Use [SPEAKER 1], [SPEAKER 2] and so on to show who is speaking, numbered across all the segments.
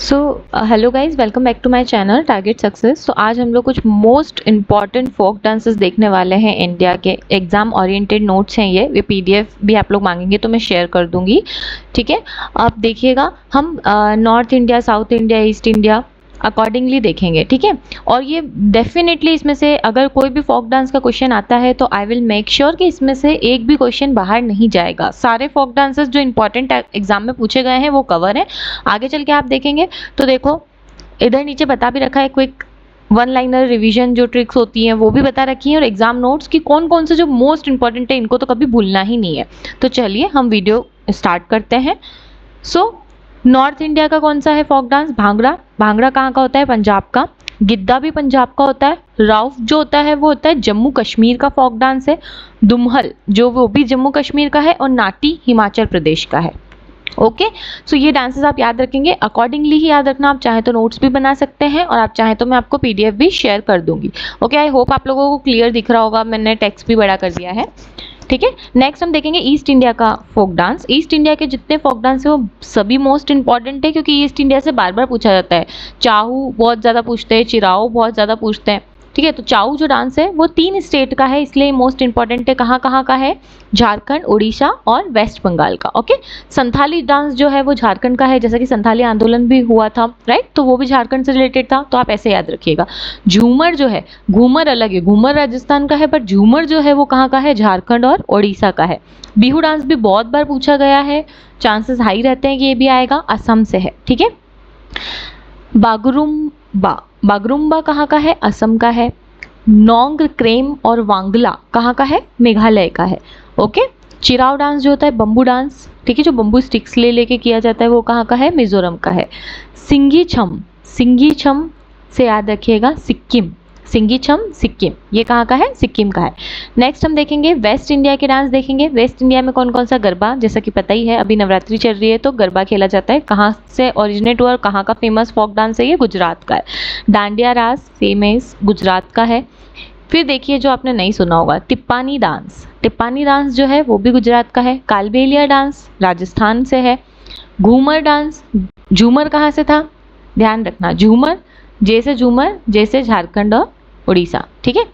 [SPEAKER 1] So hello guys, welcome back to my channel target success. तो आज हम लोग कुछ मोस्ट इम्पॉर्टेंट फोक डांसेस देखने वाले हैं। इंडिया के एग्जाम ओरिएंटेड नोट्स हैं ये पीडीएफ भी आप लोग मांगेंगे तो मैं शेयर कर दूंगी। ठीक है, आप देखिएगा। हम north India, south India, east India accordingly देखेंगे। ठीक है, और ये डेफिनेटली इसमें से अगर कोई भी फोक डांस का क्वेश्चन आता है तो आई विल मेक श्योर कि इसमें से एक भी क्वेश्चन बाहर नहीं जाएगा। सारे फोक डांसेस जो इंपॉर्टेंट एग्जाम में पूछे गए हैं वो कवर है। आगे चल के आप देखेंगे तो देखो, इधर नीचे बता भी रखा है क्विक वन लाइनर रिवीजन जो ट्रिक्स होती हैं वो भी बता रखी हैं, और एग्जाम नोट्स की कौन कौन से जो मोस्ट इंपॉर्टेंट है इनको तो कभी भूलना ही नहीं है। तो चलिए हम वीडियो स्टार्ट करते हैं। नॉर्थ इंडिया का कौन सा है फोक डांस? भांगड़ा। भांगड़ा कहाँ का होता है? पंजाब का। गिद्दा भी पंजाब का होता है। राउफ जो होता है वो होता है जम्मू कश्मीर का फोक डांस है। दुम्हल जो वो भी जम्मू कश्मीर का है, और नाटी हिमाचल प्रदेश का है। ओके, सो ये डांसेस आप याद रखेंगे, अकॉर्डिंगली ही याद रखना। आप चाहें तो नोट्स भी बना सकते हैं, और आप चाहें तो मैं आपको पीडीएफ भी शेयर कर दूंगी। ओके, आई होप आप लोगों को क्लियर दिख रहा होगा, मैंने टेक्स्ट भी बड़ा कर दिया है। ठीक है, नेक्स्ट हम देखेंगे ईस्ट इंडिया का फोक डांस। ईस्ट इंडिया के जितने फोक डांस है वो सभी मोस्ट इंपॉर्टेंट है, क्योंकि ईस्ट इंडिया से बार बार पूछा जाता है। चाहू बहुत ज़्यादा पूछते हैं, चिराओ बहुत ज़्यादा पूछते हैं। ठीक है, तो चाऊ जो डांस है वो 3 स्टेट का है, इसलिए मोस्ट इंपॉर्टेंट है। कहाँ कहाँ का है? झारखंड, उड़ीसा और वेस्ट बंगाल का। ओके, संथाली डांस जो है वो झारखंड का है, जैसा कि संथाली आंदोलन भी हुआ था, राइट, तो वो भी झारखंड से रिलेटेड था, तो आप ऐसे याद रखिएगा। झूमर जो है, घूमर अलग है, घूमर राजस्थान का है, पर झूमर जो है वो कहाँ का है? झारखंड और उड़ीसा का है। बिहू डांस भी बहुत बार पूछा गया है, चांसेस हाई रहते हैं कि ये भी आएगा, असम से है। ठीक है, बागरुम्बा, बागरुम्बा कहाँ का है? असम का है। नोंग क्रेम और वांगला कहाँ का है? मेघालय का है। ओके, चिराव डांस जो होता है बम्बू डांस, ठीक है, जो बम्बू स्टिक्स ले लेके किया जाता है, वो कहाँ का है? मिजोरम का है। सिंगी छम, सिंगी छम से याद रखिएगा सिक्किम, सिंगी छम सिक्किम, ये कहाँ का है? सिक्किम का है। नेक्स्ट हम देखेंगे वेस्ट इंडिया के डांस देखेंगे। वेस्ट इंडिया में कौन कौन सा? गरबा, जैसा कि पता ही है अभी नवरात्रि चल रही है तो गरबा खेला जाता है। कहाँ से ओरिजिनेट हुआ और कहाँ का फेमस फोक डांस है? ये गुजरात का है। डांडिया रास फेमस गुजरात का है। फिर देखिए जो आपने नहीं सुना होगा, टिप्पानी डांस, टिप्पानी डांस जो है वो भी गुजरात का है। कालबेलिया डांस राजस्थान से है। घूमर डांस, झूमर कहाँ से था? ध्यान रखना, झूमर झूमर जैसे झारखंड और उड़ीसा। ठीक है,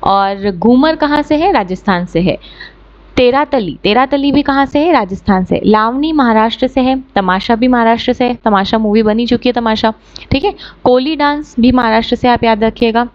[SPEAKER 1] और घूमर कहाँ से है? राजस्थान से है। तेरातली, तेरातली भी कहाँ से है? राजस्थान से। लावनी महाराष्ट्र से है। तमाशा भी महाराष्ट्र से है, तमाशा मूवी बनी चुकी है तमाशा। ठीक है, कोली डांस भी महाराष्ट्र से, आप याद रखिएगा।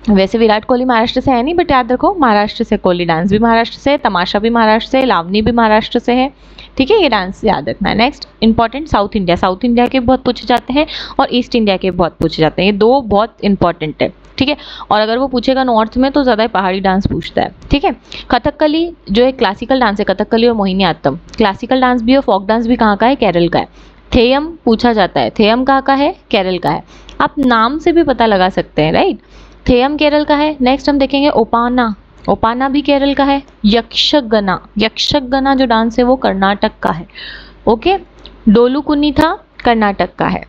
[SPEAKER 1] वैसे विराट कोहली महाराष्ट्र से है नहीं, बट याद रखो महाराष्ट्र से। कोहली डांस भी महाराष्ट्र से है, तमाशा भी महाराष्ट्र से, लावनी भी महाराष्ट्र से है। ठीक है, ये डांस याद रखना है। Next important south India, south India के बहुत पूछे जाते हैं और ईस्ट इंडिया के बहुत पूछे जाते हैं, ये दो बहुत इंपॉर्टेंट है। ठीक है, और अगर वो पूछेगा नॉर्थ में तो ज़्यादा पहाड़ी डांस पूछता है। ठीक है, कथकली जो एक क्लासिकल डांस है, कथकली और मोहिनी आट्टम क्लासिकल डांस भी और फोक डांस भी कहाँ का है? केरल का है। थेयम पूछा जाता है, थेयम कहाँ का है? केरल का है। आप नाम से भी पता लगा सकते हैं, राइट, थेयम केरल का है। नेक्स्ट हम देखेंगे ओपाना, ओपाना भी केरल का है। यक्षगना, यक्षगना जो डांस है वो कर्नाटक का है। ओके, डोलू कुनी था कर्नाटक का है।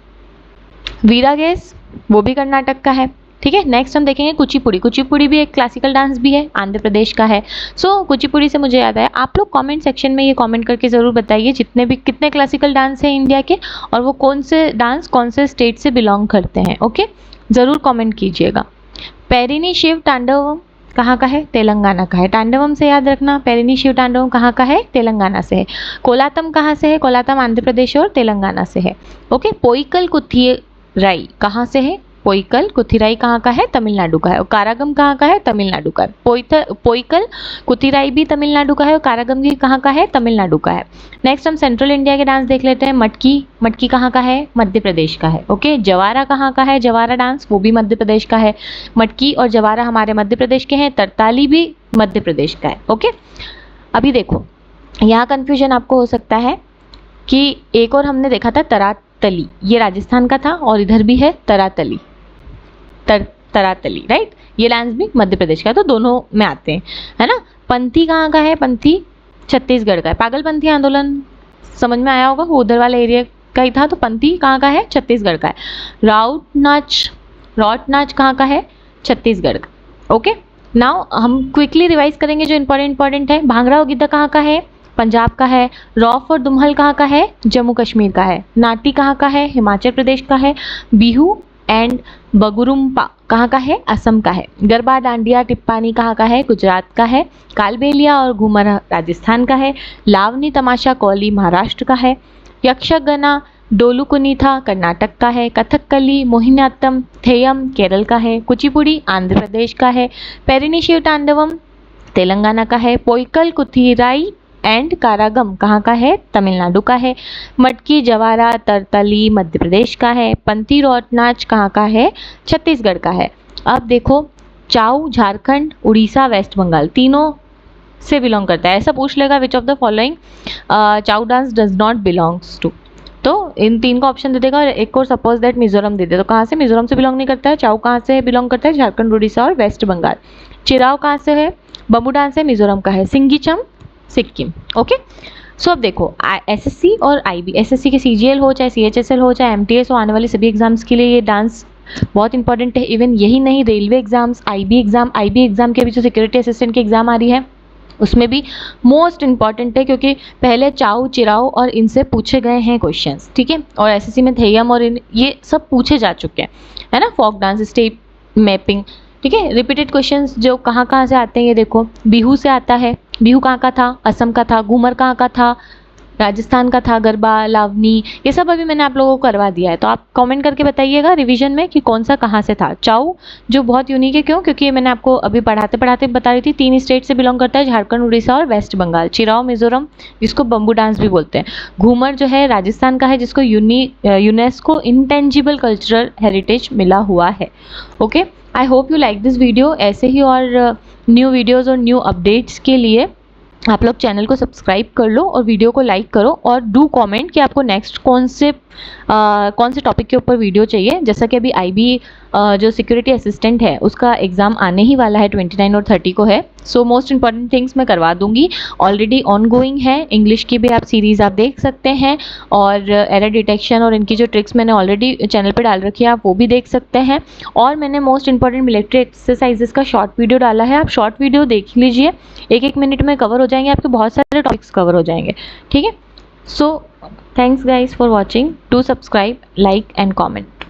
[SPEAKER 1] वीरागेस वो भी कर्नाटक का है। ठीक है, नेक्स्ट हम देखेंगे कुचिपुड़ी, कुचिपुड़ी भी एक क्लासिकल डांस भी है, आंध्र प्रदेश का है। कुचिपुड़ी से मुझे याद आया, आप लोग कमेंट सेक्शन में ये कमेंट करके ज़रूर बताइए कितने क्लासिकल डांस हैं इंडिया के, और वो कौन से डांस कौन से स्टेट से बिलोंग करते हैं। ओके, ज़रूर कमेंट कीजिएगा। पेरिनी शिव तांडवम कहाँ का है? तेलंगाना का है। तांडवम से याद रखना, पेरिनी शिव तांडवम कहाँ का है? तेलंगाना से है। कोलातम कहाँ से है? कोलातम आंध्र प्रदेश और तेलंगाना से है। ओके, पोइकल कुथिराई कहाँ से है? पोइकल कुथिराई कहाँ का है? तमिलनाडु का है। और कारागम कहाँ का है? तमिलनाडु का है। पोइकल कुथिराई भी तमिलनाडु का है, और कारागम भी कहाँ का है? तमिलनाडु का है। नेक्स्ट हम सेंट्रल इंडिया के डांस देख लेते हैं। मटकी, मटकी कहाँ का है? मध्य प्रदेश का है। ओके, जवारा कहाँ का है? जवारा डांस वो भी मध्य प्रदेश का है। मटकी और जवारा हमारे मध्य प्रदेश के हैं। तरताली भी मध्य प्रदेश का है। ओके, अभी देखो यहाँ कन्फ्यूजन आपको हो सकता है कि एक और हमने देखा था तरातली, ये राजस्थान का था, और इधर भी है तरातली, तरातली, राइट, ये डांस भी मध्य प्रदेश का है, तो दोनों में आते हैं, है ना। पंथी कहाँ का है? पंथी छत्तीसगढ़ का है। पागलपंथी आंदोलन समझ में आया होगा, वो उधर वाले एरिया का ही था, तो पंथी कहाँ का है? छत्तीसगढ़ का है। राउट नाच, रॉट नाच कहाँ का है? छत्तीसगढ़ का। ओके, नाउ हम क्विकली रिवाइज करेंगे जो इंपॉर्टेंट है। भांगड़ा और गिद्दा कहाँ का है? पंजाब का है। रौफ और दुम्हल कहाँ का है? जम्मू कश्मीर का है। नाटी कहाँ का है? हिमाचल प्रदेश का है। बिहू एंड बगुरुम्पा कहाँ का है? असम का है। गरबा डांडिया टिप्पानी कहाँ का है? गुजरात का है। कालबेलिया और घूमर राजस्थान का है। लावनी तमाशा कौली महाराष्ट्र का है। यक्षगना डोलू कुनीथा कर्नाटक का है। कथकली मोहिनीअट्टम थेयम केरल का है। कुचिपुड़ी आंध्र प्रदेश का है। पेरिनीशिव तांडवम तेलंगाना का है। पोइकल कुथिराई एंड कारागम कहाँ का है? तमिलनाडु का है। मटकी जवारा तरतली मध्य प्रदेश का है। पंथी रौत नाच कहाँ का है? छत्तीसगढ़ का है। अब देखो, चाऊ झारखंड, उड़ीसा, वेस्ट बंगाल तीनों से बिलोंग करता है। ऐसा पूछ लेगा which of the following Chhau dance does not belongs to, तो इन तीन का ऑप्शन दे देगा और एक और सपोज दैट मिजोरम दे दे, तो कहाँ से? मिजोरम से बिलोंग नहीं करता है। चाऊ कहाँ से बिलोंग करता है? झारखंड, उड़ीसा और वेस्ट बंगाल। चिराव कहाँ से है? बम्बू डांस है, मिजोरम का है। सिंगीचम सिक्किम। ओके, सो अब देखो, एसएससी और आईबी, एसएससी के सीजीएल हो चाहे सीएचएसएल हो चाहे एमटीएस हो, आने वाले सभी एग्जाम्स के लिए ये डांस बहुत इंपॉर्टेंट है। इवन यही नहीं, रेलवे एग्जाम्स, आईबी एग्जाम के भी जो सिक्योरिटी असिस्टेंट की एग्जाम आ रही है उसमें भी मोस्ट इंपॉर्टेंट है, क्योंकि पहले चाऊ चिराओ और इनसे पूछे गए हैं क्वेश्चंस, ठीक है। और एसएससी में थेयम और ये सब पूछे जा चुके हैं, है ना। फोक डांस, स्टेप मैपिंग, ठीक है। रिपीटेड क्वेश्चंस जो कहाँ कहाँ से आते हैं ये देखो, बिहू से आता है। बिहू कहाँ का था? असम का था। घूमर कहाँ का था? राजस्थान का था। गरबा, लावनी, ये सब अभी मैंने आप लोगों को करवा दिया है, तो आप कमेंट करके बताइएगा रिवीजन में कि कौन सा कहाँ से था। चाऊ जो बहुत यूनिक है, क्यों? क्योंकि ये मैंने आपको अभी पढ़ाते पढ़ाते बता रही थी, 3 स्टेट से बिलोंग करता है, झारखंड, उड़ीसा और वेस्ट बंगाल। चिराओ मिजोरम, जिसको बम्बू डांस भी बोलते हैं। घूमर जो है राजस्थान का है, जिसको यूनेस्को इंटेंजिबल कल्चरल हेरिटेज मिला हुआ है। Okay, I hope you like this video. ऐसे ही और न्यू वीडियोज़ और न्यू अपडेट्स के लिए आप लोग चैनल को सब्सक्राइब कर लो और वीडियो को लाइक करो और डू कमेंट कि आपको नेक्स्ट कौन से टॉपिक के ऊपर वीडियो चाहिए। जैसा कि अभी आईबी जो सिक्योरिटी असिस्टेंट है उसका एग्ज़ाम आने ही वाला है, 29 और 30 को है। सो मोस्ट इंपॉर्टेंट थिंग्स मैं करवा दूंगी, ऑलरेडी ऑन गोइंग है। इंग्लिश की भी आप सीरीज़ आप देख सकते हैं और एरर डिटेक्शन और इनकी जो ट्रिक्स मैंने ऑलरेडी चैनल पे डाल रखी है आप वो भी देख सकते हैं। और मैंने मोस्ट इंपॉर्टेंट मिलिट्री एक्सरसाइजेस का शॉर्ट वीडियो डाला है, आप शॉर्ट वीडियो देख लीजिए, 1-1 मिनट में कवर हो जाएंगे, आपके बहुत सारे टॉपिक्स कवर हो जाएंगे, ठीक है। So thanks guys for watching, do subscribe, like and comment.